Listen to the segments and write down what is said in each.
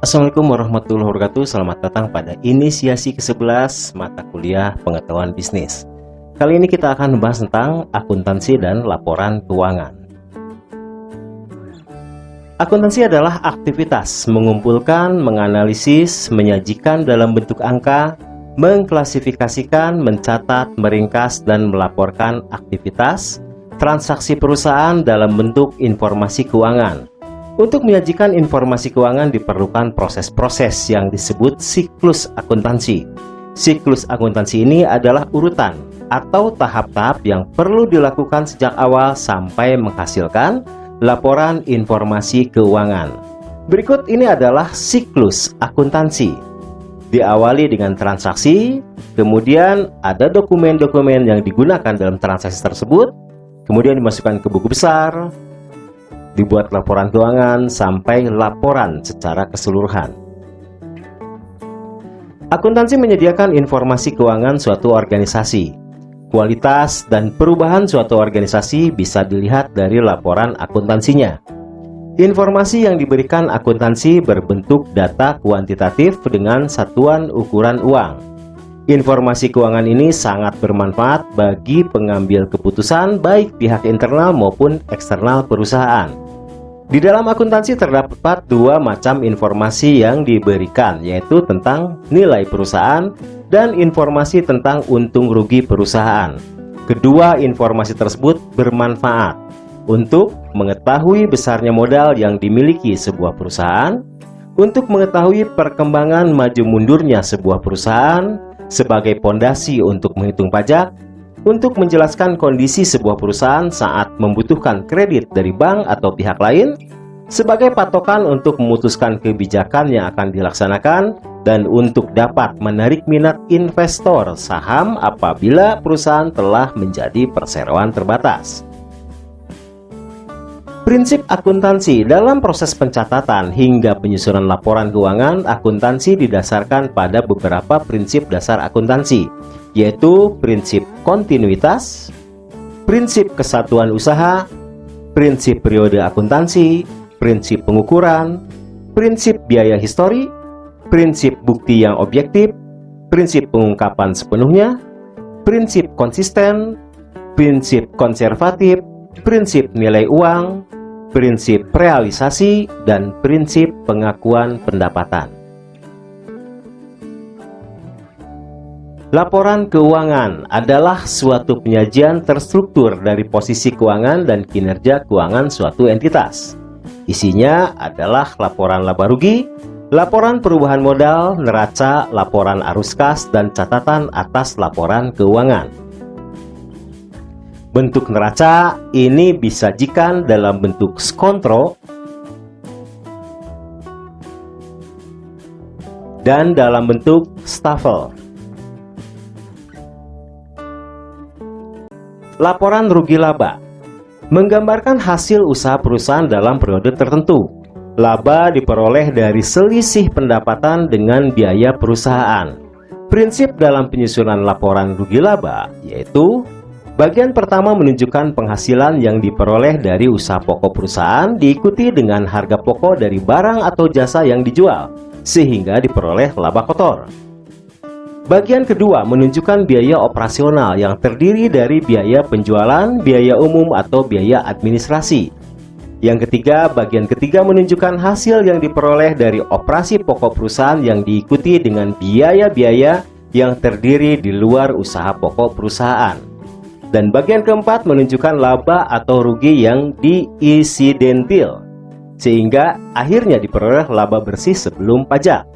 Assalamualaikum warahmatullahi wabarakatuh. Selamat datang pada inisiasi ke-11 mata kuliah pengetahuan bisnis. Kali ini kita akan membahas tentang akuntansi dan laporan keuangan. Akuntansi adalah aktivitas mengumpulkan, menganalisis, menyajikan dalam bentuk angka, mengklasifikasikan, mencatat, meringkas, dan melaporkan aktivitas transaksi perusahaan dalam bentuk informasi keuangan. Untuk menyajikan informasi keuangan diperlukan proses-proses yang disebut siklus akuntansi. Siklus akuntansi ini adalah urutan atau tahap-tahap yang perlu dilakukan sejak awal sampai menghasilkan laporan informasi keuangan. Berikut ini adalah siklus akuntansi. Diawali dengan transaksi, kemudian ada dokumen-dokumen yang digunakan dalam transaksi tersebut, kemudian dimasukkan ke buku besar, dibuat laporan keuangan, sampai laporan secara keseluruhan. Akuntansi menyediakan informasi keuangan suatu organisasi. Kualitas dan perubahan suatu organisasi bisa dilihat dari laporan akuntansinya. Informasi yang diberikan akuntansi berbentuk data kuantitatif dengan satuan ukuran uang. Informasi keuangan ini sangat bermanfaat bagi pengambil keputusan baik pihak internal maupun eksternal perusahaan. Di dalam akuntansi terdapat dua macam informasi yang diberikan, yaitu tentang nilai perusahaan dan informasi tentang untung rugi perusahaan. Kedua informasi tersebut bermanfaat untuk mengetahui besarnya modal yang dimiliki sebuah perusahaan, untuk mengetahui perkembangan maju mundurnya sebuah perusahaan, sebagai pondasi untuk menghitung pajak, untuk menjelaskan kondisi sebuah perusahaan saat membutuhkan kredit dari bank atau pihak lain, sebagai patokan untuk memutuskan kebijakan yang akan dilaksanakan, dan untuk dapat menarik minat investor saham apabila perusahaan telah menjadi perseroan terbatas. Prinsip akuntansi dalam proses pencatatan hingga penyusunan laporan keuangan. Akuntansi didasarkan pada beberapa prinsip dasar akuntansi, yaitu prinsip kontinuitas, prinsip kesatuan usaha, prinsip periode akuntansi, prinsip pengukuran, prinsip biaya histori, prinsip bukti yang objektif, prinsip pengungkapan sepenuhnya, prinsip konsisten, prinsip konservatif, prinsip nilai uang, prinsip realisasi, dan prinsip pengakuan pendapatan. Laporan keuangan adalah suatu penyajian terstruktur dari posisi keuangan dan kinerja keuangan suatu entitas. Isinya adalah laporan laba rugi, laporan perubahan modal, neraca, laporan arus kas, dan catatan atas laporan keuangan. Bentuk neraca ini disajikan dalam bentuk skontro dan dalam bentuk stafel. Laporan rugi laba menggambarkan hasil usaha perusahaan dalam periode tertentu. Laba diperoleh dari selisih pendapatan dengan biaya perusahaan. Prinsip dalam penyusunan laporan rugi laba yaitu: bagian pertama menunjukkan penghasilan yang diperoleh dari usaha pokok perusahaan diikuti dengan harga pokok dari barang atau jasa yang dijual, sehingga diperoleh laba kotor. Bagian kedua menunjukkan biaya operasional yang terdiri dari biaya penjualan, biaya umum, atau biaya administrasi. Yang ketiga, bagian ketiga menunjukkan hasil yang diperoleh dari operasi pokok perusahaan yang diikuti dengan biaya-biaya yang terdiri di luar usaha pokok perusahaan. Dan bagian keempat menunjukkan laba atau rugi yang diinsidentil, sehingga akhirnya diperoleh laba bersih sebelum pajak.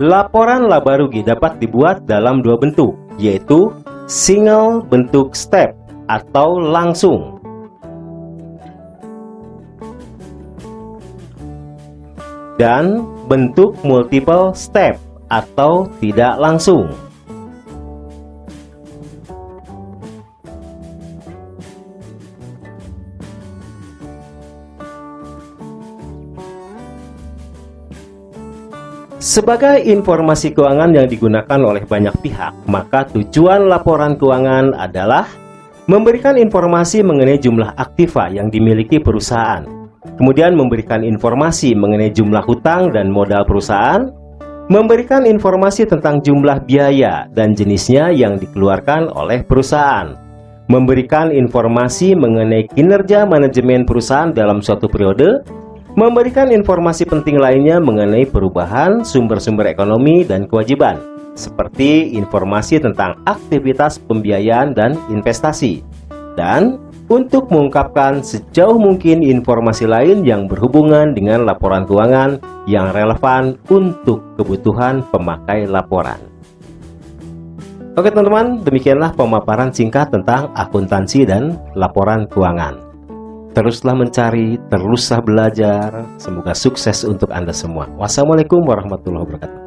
Laporan laba rugi dapat dibuat dalam dua bentuk, yaitu single bentuk step atau langsung, dan bentuk multiple step atau tidak langsung. Sebagai informasi keuangan yang digunakan oleh banyak pihak, maka tujuan laporan keuangan adalah memberikan informasi mengenai jumlah aktiva yang dimiliki perusahaan, kemudian memberikan informasi mengenai jumlah hutang dan modal perusahaan, memberikan informasi tentang jumlah biaya dan jenisnya yang dikeluarkan oleh perusahaan, memberikan informasi mengenai kinerja manajemen perusahaan dalam suatu periode, memberikan informasi penting lainnya mengenai perubahan sumber-sumber ekonomi dan kewajiban, seperti informasi tentang aktivitas pembiayaan dan investasi, dan untuk mengungkapkan sejauh mungkin informasi lain yang berhubungan dengan laporan keuangan yang relevan untuk kebutuhan pemakai laporan. Oke teman-teman, demikianlah pemaparan singkat tentang akuntansi dan laporan keuangan. Teruslah mencari, teruslah belajar. Semoga sukses untuk Anda semua. Wassalamualaikum warahmatullahi wabarakatuh.